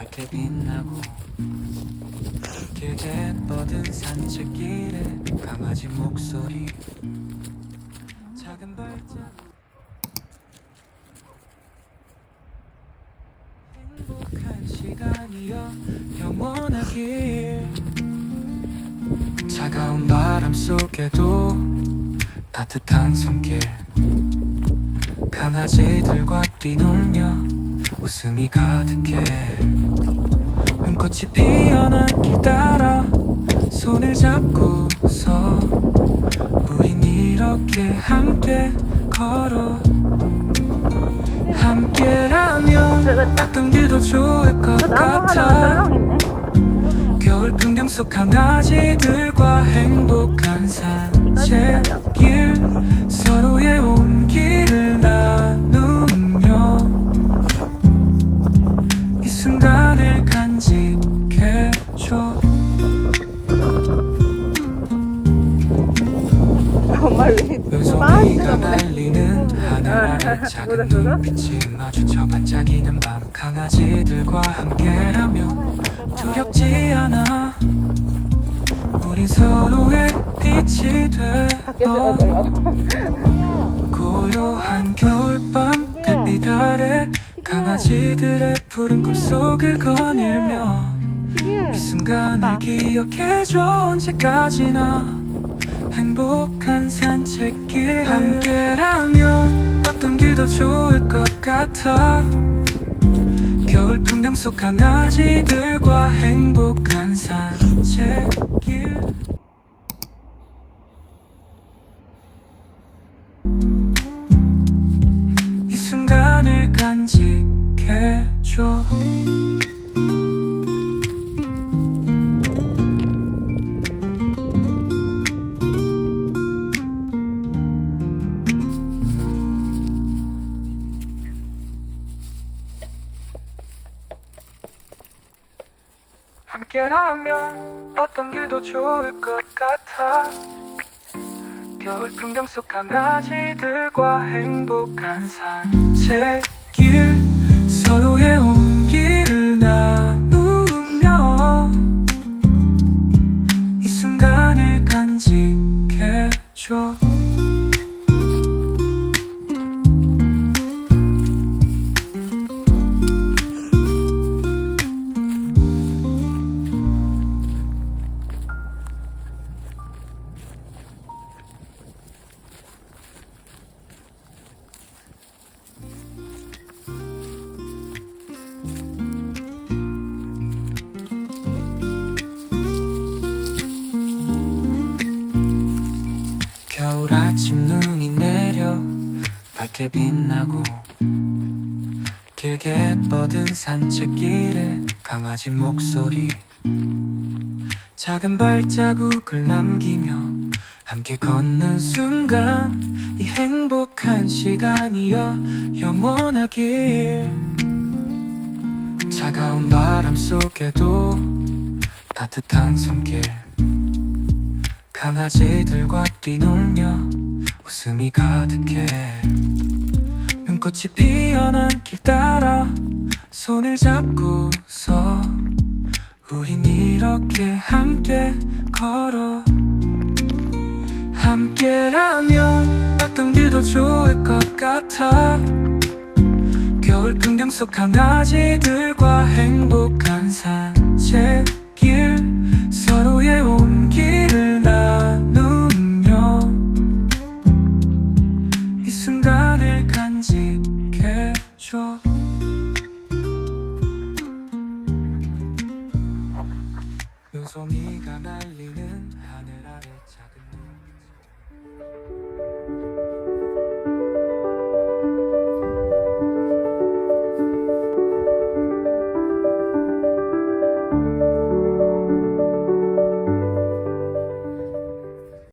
밝게 빛나고 길게 뻗은 산책길에 강아지 목소리 작은 발자국 행복한 시간이여 영원하길 차가운 바람 속에도 따뜻한 손길 강아지들과 뛰놀며 웃음이 가득해 눈꽃이 피어난 따라 손을 잡고서 우린 이렇게 함께 걸어 함께라면 어떤 길도 좋을 것 같아 겨울 풍경 속 강아지들과 행복한 산책길 서로의 온기를 나누며 이 순간을 간직해줘 요소리가 날리는 하늘 아래 작은 눈빛이 마주쳐 반짝이는 밤 강아지들과 함께라면 두렵지 않아 우린 서로의 빛이 되어 고요한 겨울밤 햇빛 아래 강아지들의 푸른 꿈속을 거닐며 이 순간을 기억해줘 언제까지나 행복한 산책길 함께라면 어떤 길도 좋을 것 같아 겨울 풍경 속 강아지들과 행복한 산책길 이 순간을 간직해줘 함께라면 어떤 길도 좋을 것 같아 겨울 풍경 속 강아지들과 행복한 산책길 서로의 온기를 나누며 이 순간을 간직해줘 겨울 아침 눈이 내려 밝게 빛나고 길게 뻗은 산책길에 강아지 목소리 작은 발자국을 남기며 함께 걷는 순간 이 행복한 시간이여 영원하길 차가운 바람 속에도 따뜻한 손길 강아지들과 뛰놀며 웃음이 가득해 눈꽃이 피어난 길 따라 손을 잡고서 우린 이렇게 함께 걸어 함께라면 어떤 길도 좋을 것 같아 겨울 풍경 속 강아지들과 행복한 산책길